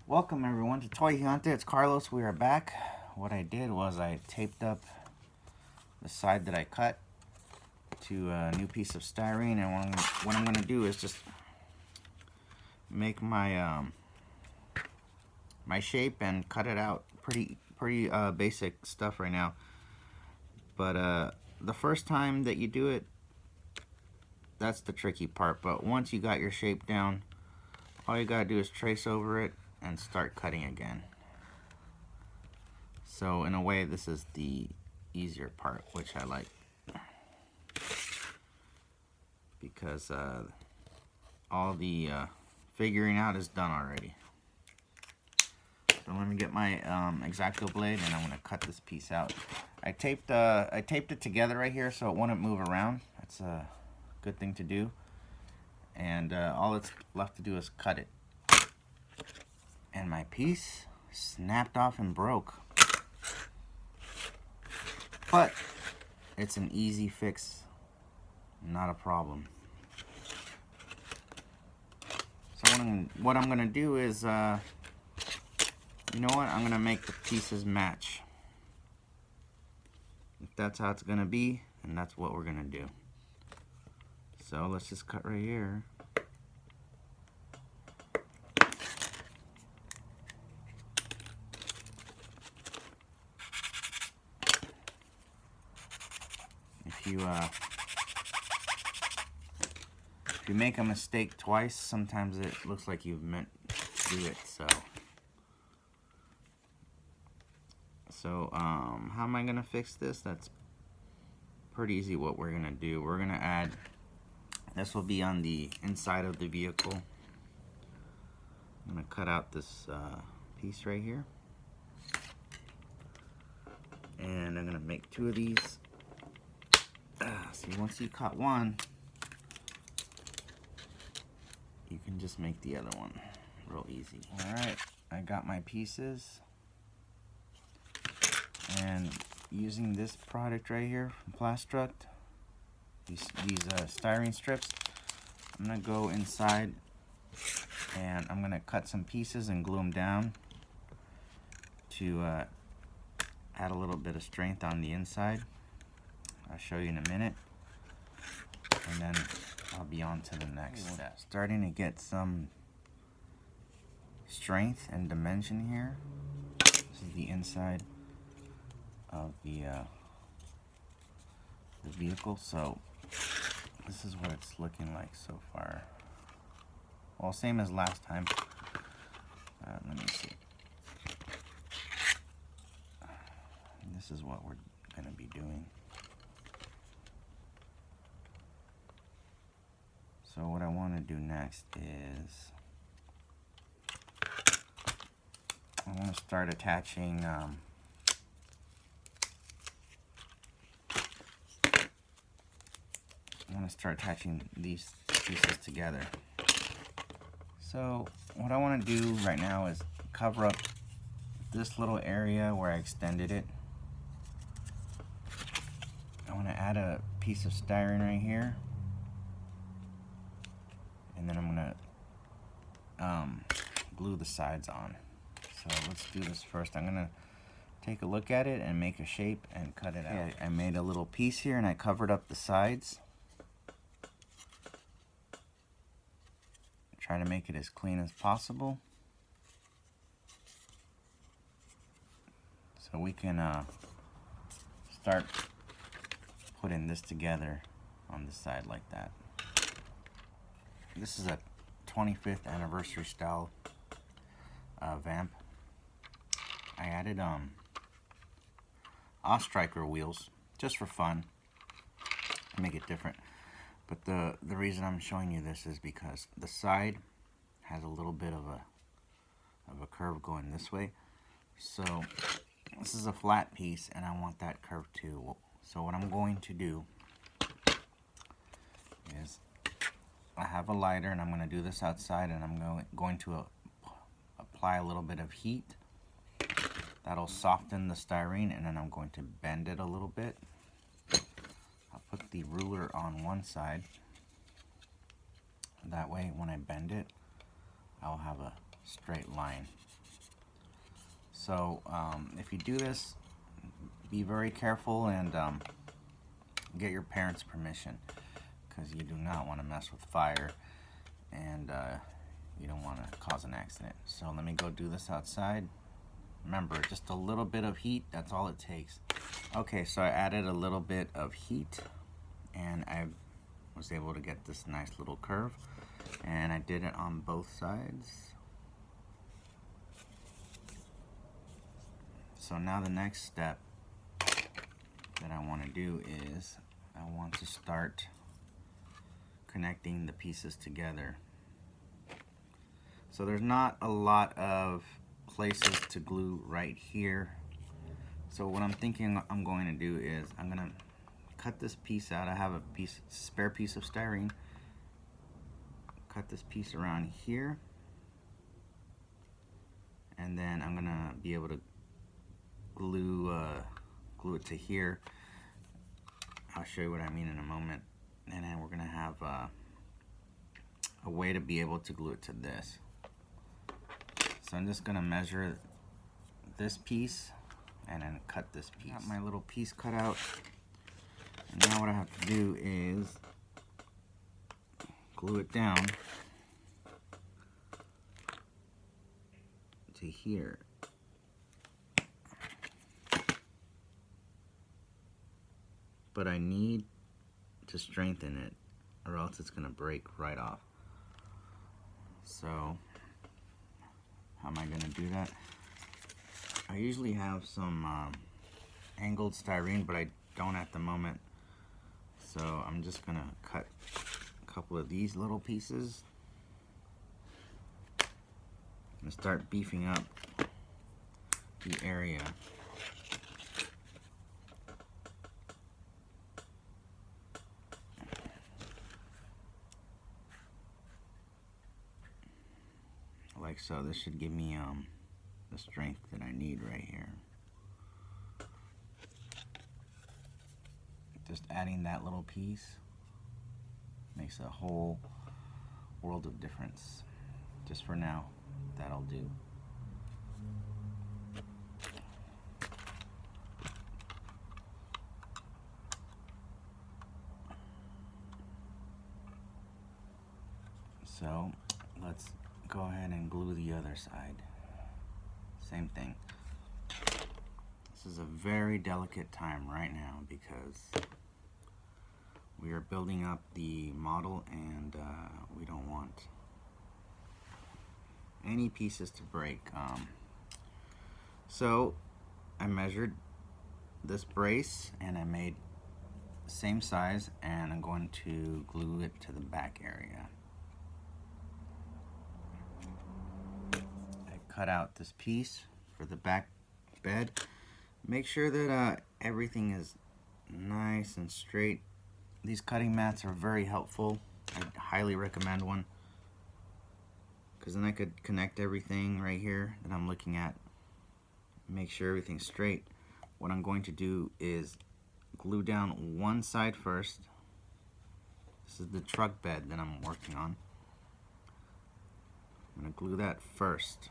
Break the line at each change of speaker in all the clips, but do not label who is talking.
Welcome everyone to Toy Hunter. It's Carlos. We are back. What I did was I taped up the side that I cut to a new piece of styrene, and what I'm going to do is just make my my shape and cut it out. Pretty basic stuff right now. But the first time that you do it, that's the tricky part. But once you got your shape down, all you gotta do is trace over it and start cutting again. So in a way, this is the easier part, which I like, because all the figuring out is done already. So let me get my X-Acto blade, and I'm gonna cut this piece out. I taped it together right here so it wouldn't move around. That's a good thing to do. And all it's left to do is cut it. And my piece snapped off and broke. But it's an easy fix, not a problem. So what I'm gonna do is, you know what? I'm gonna make the pieces match. If that's how it's gonna be, and that's what we're gonna do. So let's just cut right here. If you make a mistake twice, sometimes it looks like you've meant to do it. So how am I gonna fix this? That's pretty easy. What we're gonna do, we're gonna add, this will be on the inside of the vehicle. I'm gonna cut out this piece right here, and I'm gonna make two of these. See, once you cut one, you can just make the other one real easy. Alright, I got my pieces, and using this product right here from Plastruct, these styrene strips, I'm gonna go inside and I'm gonna cut some pieces and glue them down to add a little bit of strength on the inside. I'll show you in a minute, and then I'll be on to the next step. Starting to get some strength and dimension here. This is the inside of the vehicle, so this is what it's looking like so far. Well, same as last time. Let me see. This is what we're gonna be doing. So what I want to do next is I want to start attaching these pieces together. So what I want to do right now is cover up this little area where I extended it. I want to add a piece of styrene right here, and then I'm gonna glue the sides on. So let's do this first. I'm gonna take a look at it and make a shape and cut it out. I made a little piece here and I covered up the sides. Try to make it as clean as possible, so we can start putting this together on the side like that. This is a 25th anniversary style vamp. I added Striker wheels just for fun to make it different. But the reason I'm showing you this is because the side has a little bit of a curve going this way. So this is a flat piece and I want that curve too. So what I'm going to do is I have a lighter, and I'm going to do this outside, and I'm going to apply a little bit of heat. That'll soften the styrene, and then I'm going to bend it a little bit. I'll put the ruler on one side. That way when I bend it, I'll have a straight line. So if you do this, be very careful and get your parents' permission, because you do not want to mess with fire, and you don't want to cause an accident. So let me go do this outside. Remember, just a little bit of heat, that's all it takes. Okay, so I added a little bit of heat, and I was able to get this nice little curve, and I did it on both sides. So now the next step that I want to do is I want to start connecting the pieces together. So there's not a lot of places to glue right here. So what I'm thinking I'm going to do is I'm going to cut this piece out. I have a spare piece of styrene. Cut this piece around here, and then I'm going to be able to glue it to here. I'll show you what I mean in a moment. And then we're going to have a way to be able to glue it to this. So I'm just going to measure this piece and then cut this piece. Got my little piece cut out. And now what I have to do is glue it down to here. But I need to strengthen it, or else it's going to break right off. So how am I going to do that? I usually have some angled styrene, but I don't at the moment. So I'm just going to cut a couple of these little pieces and start beefing up the area. Like so. This should give me the strength that I need right here. Just adding that little piece makes a whole world of difference. Just for now, that'll do. So let's go ahead and glue the other side. Same thing. This is a very delicate time right now because we are building up the model, and we don't want any pieces to break. So I measured this brace and I made the same size, and I'm going to glue it to the back area. I cut out this piece for the back bed. Make sure that everything is nice and straight. These cutting mats are very helpful. I highly recommend one, because then I could connect everything right here that I'm looking at, make sure everything's straight. What I'm going to do is glue down one side first. This is the truck bed that I'm working on. I'm going to glue that first,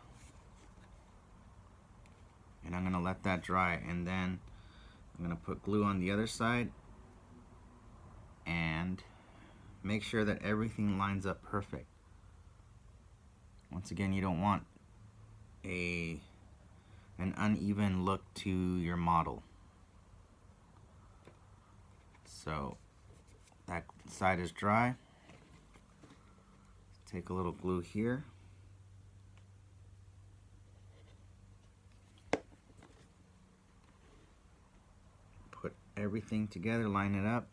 and I'm going to let that dry, and then I'm going to put glue on the other side and make sure that everything lines up perfect. Once again, you don't want an uneven look to your model. So that side is dry. Take a little glue here. Put everything together, line it up.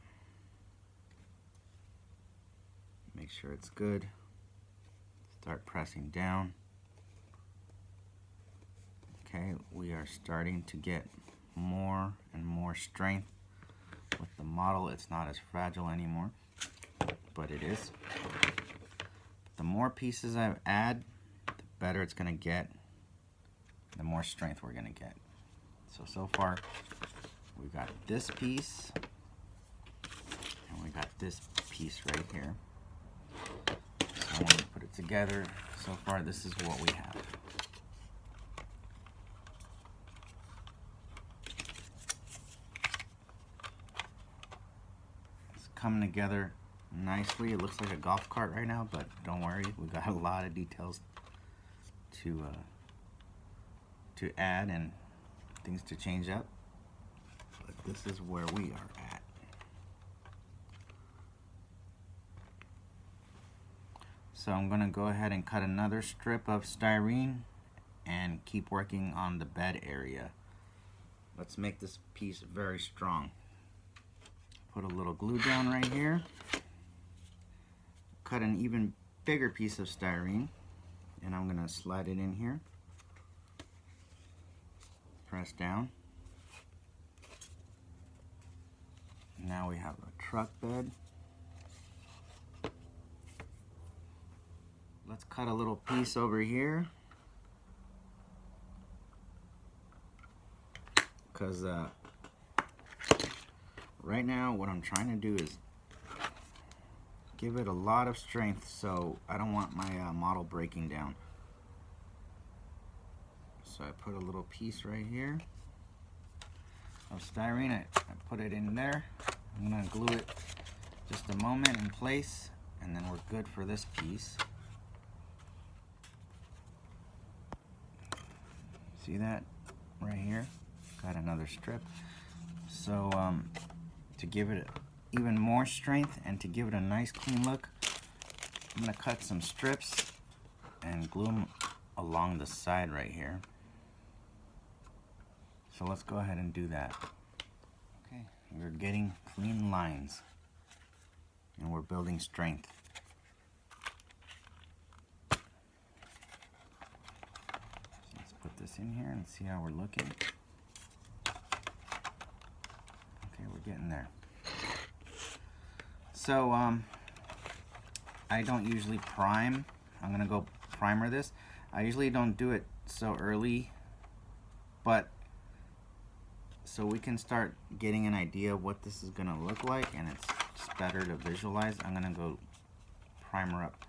Make sure it's good. Start pressing down. Okay, we are starting to get more and more strength with the model. It's not as fragile anymore, but it is. The more pieces I add, the better it's going to get, the more strength we're going to get. So far, we've got this piece, and we got this piece right here. So when we put it together, so far this is what we have. coming together nicely. It looks like a golf cart right now, but don't worry, we got a lot of details to add and things to change up. But this is where we are at. So I'm gonna go ahead and cut another strip of styrene and keep working on the bed area. Let's make this piece very strong. Put a little glue down right here. Cut an even bigger piece of styrene, and I'm gonna slide it in here. Press down. Now we have a truck bed. Let's cut a little piece over here, because right now what I'm trying to do is give it a lot of strength, so I don't want my model breaking down. So I put a little piece right here of styrene. I put it in there. I'm gonna glue it just a moment in place, and then we're good for this piece. See that right here? Got another strip. So to give it even more strength and to give it a nice clean look, I'm gonna cut some strips and glue them along the side right here. So let's go ahead and do that. Okay, we're getting clean lines and we're building strength. So let's put this in here and see how we're looking. Okay, we're getting there. So I don't usually prime. I'm gonna go primer this. I usually don't do it so early, but so we can start getting an idea of what this is gonna look like, and it's just better to visualize. I'm gonna go primer up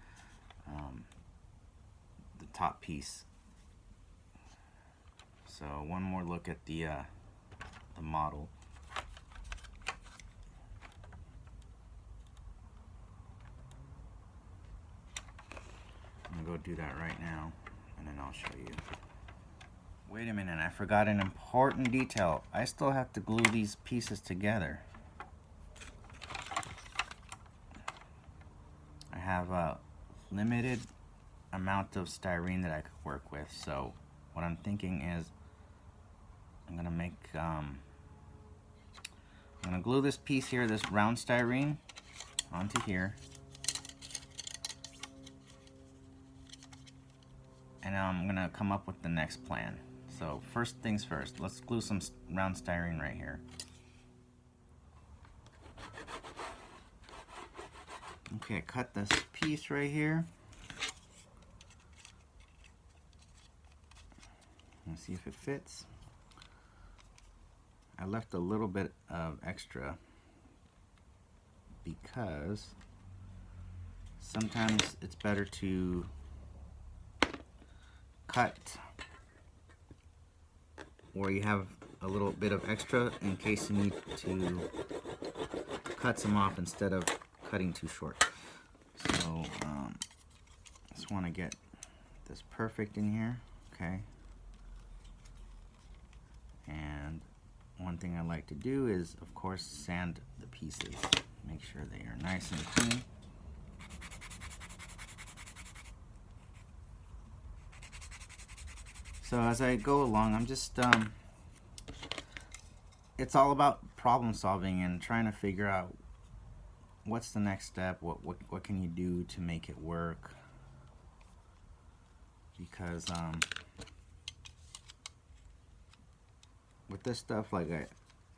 the top piece. So one more look at the model. I'm gonna go do that right now, and then I'll show you. Wait a minute, I forgot an important detail. I still have to glue these pieces together. I have a limited amount of styrene that I could work with, so what I'm thinking is I'm gonna make I'm gonna glue this piece here, this round styrene, onto here. And I'm gonna come up with the next plan. So first things first, let's glue some round styrene right here. Okay, cut this piece right here. Let's see if it fits. I left a little bit of extra because sometimes it's better to cut where you have a little bit of extra in case you need to cut some off instead of cutting too short. So just want to get this perfect in here. Okay, and one thing I like to do is of course sand the pieces, make sure they are nice and clean. So as I go along, I'm just, it's all about problem solving and trying to figure out what's the next step, what can you do to make it work. Because with this stuff, like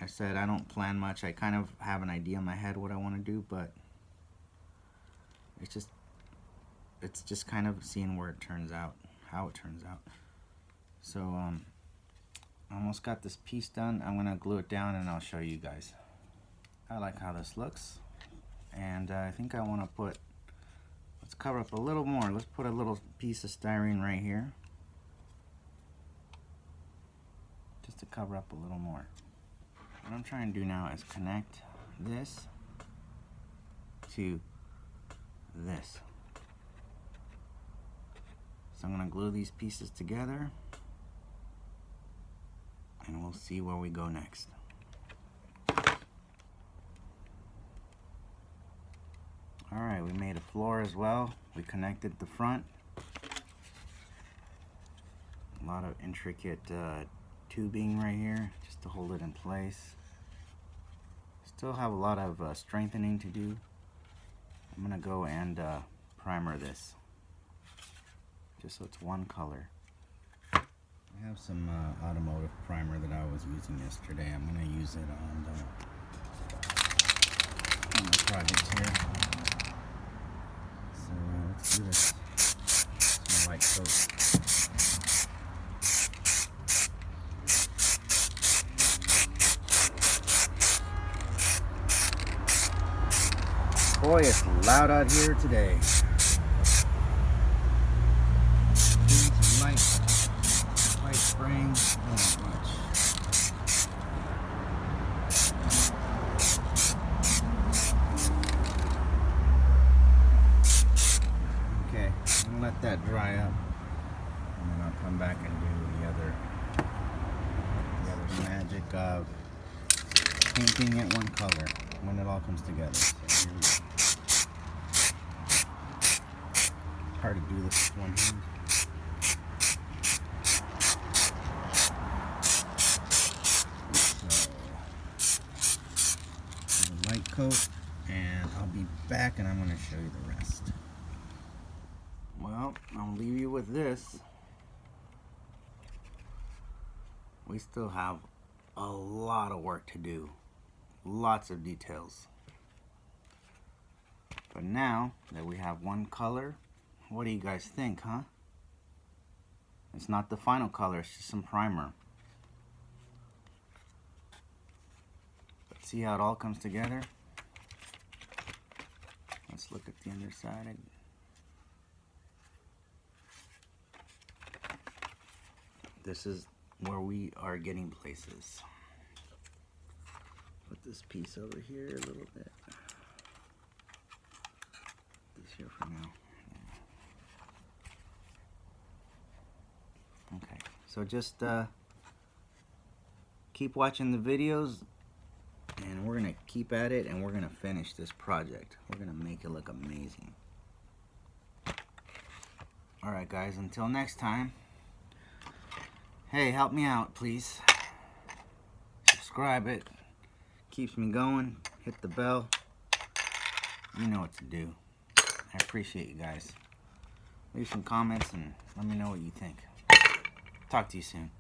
I said, I don't plan much. I kind of have an idea in my head what I want to do, but it's just kind of seeing where it turns out, how it turns out. So I almost got this piece done. I'm gonna glue it down and I'll show you guys. I like how this looks, and I think I want to put, let's cover up a little more. Let's put a little piece of styrene right here, just to cover up a little more. What I'm trying to do now is connect this to this. So I'm going to glue these pieces together, and we'll see where we go next. Alright, we made a floor as well. We connected the front. A lot of intricate tubing right here just to hold it in place. Still have a lot of strengthening to do. I'm going to go and primer this just so it's one color. I have some automotive primer that I was using yesterday. I'm going to use it on the project here. So let's do this. Some light coat. Boy, it's loud out here today. Some light spraying, not much. Okay, I'm gonna let that dry up, and then I'll come back and do the other magic of painting it one color when it all comes together. So here we go. Hard to do this with one hand. So, a light coat, and I'll be back and I'm going to show you the rest. Well, I'll leave you with this. We still have a lot of work to do. Lots of details. But now that we have one color, what do you guys think, huh? It's not the final color, it's just some primer. Let's see how it all comes together. Let's look at the underside. This is where we are getting places. Put this piece over here a little bit. This here for now. Okay, so just keep watching the videos, and we're gonna keep at it, and we're gonna finish this project. We're gonna make it look amazing. Alright guys, until next time, hey, help me out please. Subscribe, it keeps me going. Hit the bell. You know what to do. I appreciate you guys. Leave some comments and let me know what you think. Talk to you soon.